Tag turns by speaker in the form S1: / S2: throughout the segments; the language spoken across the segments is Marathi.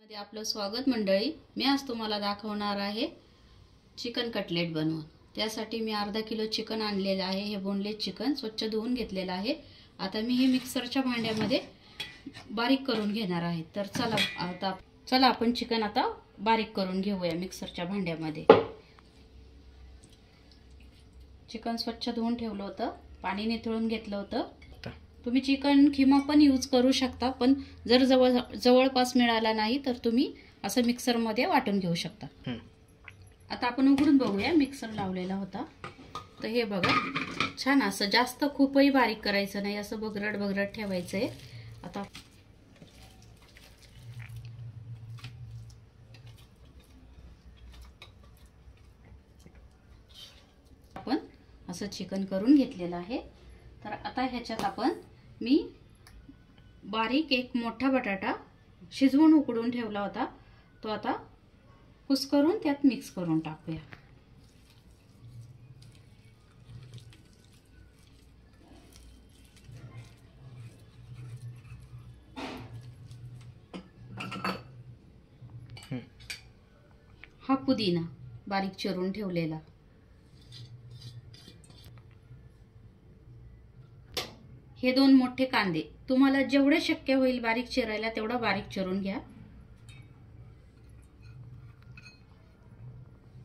S1: मध्ये आपलं स्वागत मंडळी। मी आज तुम्हाला दाखवणार आहे चिकन कटलेट बनवून। त्यासाठी मी अर्धा किलो चिकन आणलेले आहे। हे बोनलेस चिकन स्वच्छ धुवून घेतलेलं आहे। आता मी हे मिक्सरच्या भांड्यामध्ये बारीक करून घेणार आहे। तर चला आपण चिकन आता बारीक करून घेऊया मिक्सरच्या भांड्यामध्ये। चिकन स्वच्छ धुवून ठेवलं होतं, पाणी निथळून घेतलं होतं। तुम्ही चिकन खिमा पण यूज करू शकता, पण जर जवळपास मिळाला नाही तर तुम्ही असं मिक्सर मध्ये वाटून घेऊ शकता। आता आपण उघडून बघूया। मिक्सर लावलेला होता तर हे बघा, छान असं जास्त खूपही बारीक करायचं नाही, असं बगरट बगरट ठेवायचंय। आता आपण असं चिकन करून घेतलेलं आहे। तर आता ह्याच्यात आपण मी बारीक एक मोठा बटाटा शिजवून उकडून ठेवला होता, तो आता कुस्करून त्यात मिक्स करून टाकूया। हा पुदिना बारीक चिरून ठेवलेला, हे दोन मोठे कांदे, तुम्हाला जेवढे शक्य होईल बारीक चिरायला तेवढा बारीक चिरून घ्या।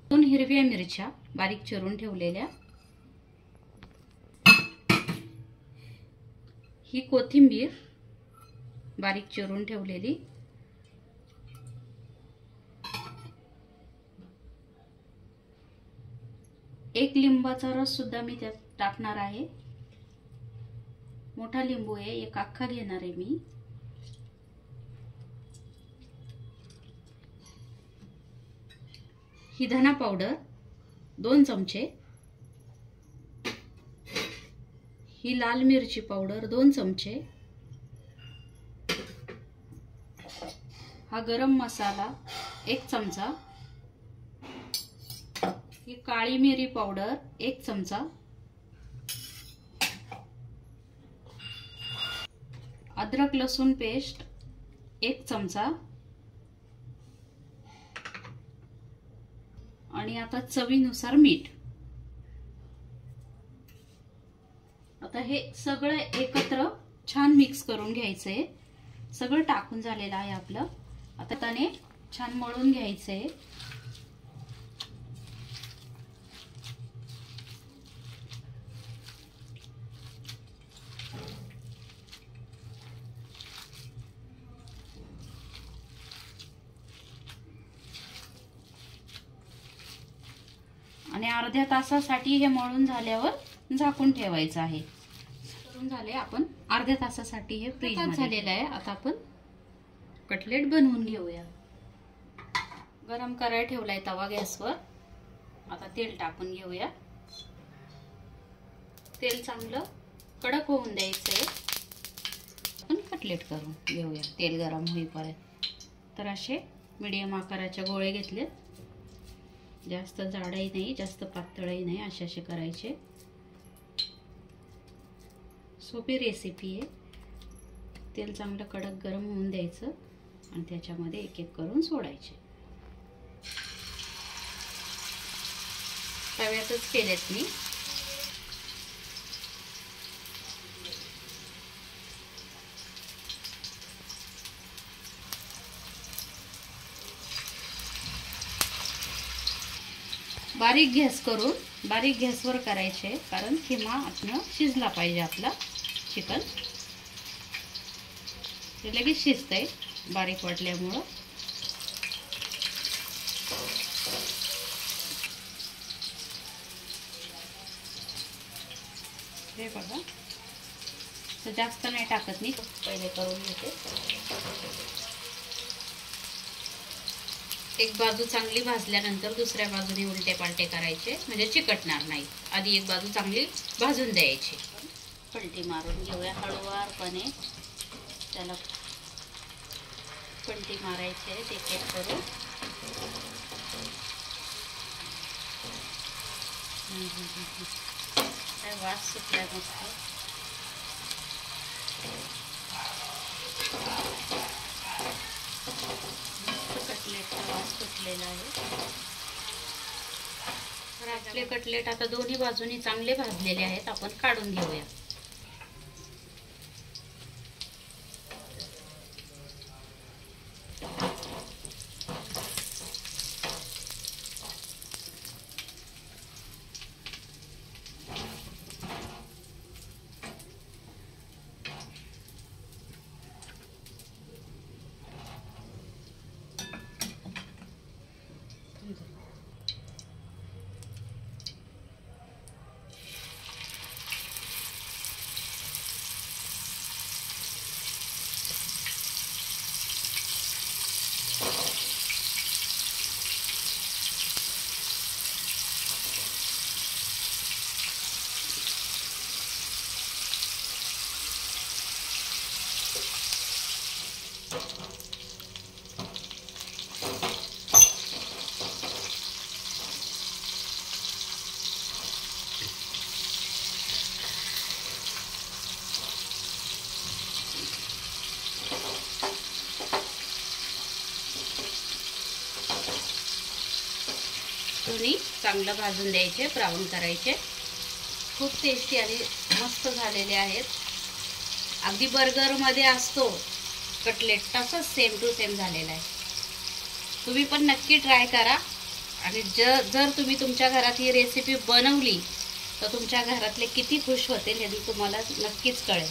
S1: दोन हिरव्या मिरच्या बारीक चिरून ठेवलेल्या, ही कोथिंबीर बारीक चिरून ठेवलेली, एक लिंबाचा रस सुद्धा मी त्यात टाकणार आहे। मोठा लिंबू आहे, एक अख्खा घेणार आहे मी। ही धना पावडर 2 चमचे, ही लाल मिरची पावडर 2 चमचे, हा गरम मसाला 1 चमचा, ही काळी मिरी पावडर 1 चमचा, अदरक लसूण पेस्ट 1 चमचा, आणि आता चवीनुसार मीठ। आता हे सगळं एकत्र छान मिक्स करून घ्यायचंय। सगळं टाकून झालेलं आहे आपलं, आता त्याने छान मळून घ्यायचंय। आणि अर्ध्या तासासाठी हे मळून झाल्यावर झाकून ठेवायचं आहे। करून झाले, आपण अर्ध्या तासासाठी हे फ्रीज मध्ये झालेलं आहे। आता आपण कटलेट बनवून घेऊया। गरम करायला ठेवलाय तवा गॅसवर, आता तेल टाकून घेऊया। तेल चांगलं कडक होऊन द्यायचंय, आपण कटलेट करून घेऊया तेल गरम होईपर्यंत। तर असे मीडियम आकाराचे गोळे घेतले, जास्त जाडही नाही जास्त पातळही नाही, असे असे करायचे। सोपी रेसिपी आहे। तेल चांगलं कडक गरम होऊन द्यायचं आणि त्याच्यामध्ये एक एक करून सोडायचे। तव्यातच केलेत मी। बारीक गॅस करून बारीक गॅसवर करायचे, कारण खिमा आतनं शिजला पाहिजे आपला चिकन। ते लगेच शिजतंय बारीक वाटल्यामुळं। हे बघा, तर जास्त नाही टाकत मी, पहिले करून घेते। एक बाजू चांगली भाजल्यानंतर दुसऱ्या बाजूने उलटे पालटे करायचे, म्हणजे चिकटणार नाही। आधी एक बाजू चांगली भाजून द्यायची। पलटी मारून घेऊया हळूवारपणे, त्याला पलटी मारायचे एक एक करून। काय वास सुटलाय मस्त। आपले कटलेट आता दोन्ही बाजूनी चांगले भाजलेले आहेत, आपण काढून घेऊया. दोन्ही चांगलं भाजून द्यायचे, ब्राऊन करायचे. खूप टेस्टी आणि मस्त झालेले आहेत. अगदी बर्गरमध्ये असतो कटलेट तसंच सेम टू सेम झालेला आहे. तुम्ही पण नक्की ट्राय करा. आणि जर तुम्ही तुमच्या घरात ही रेसिपी बनवली तर तुमच्या घरातले किती खुश होतील हे तुम्हाला नक्कीच कळेल.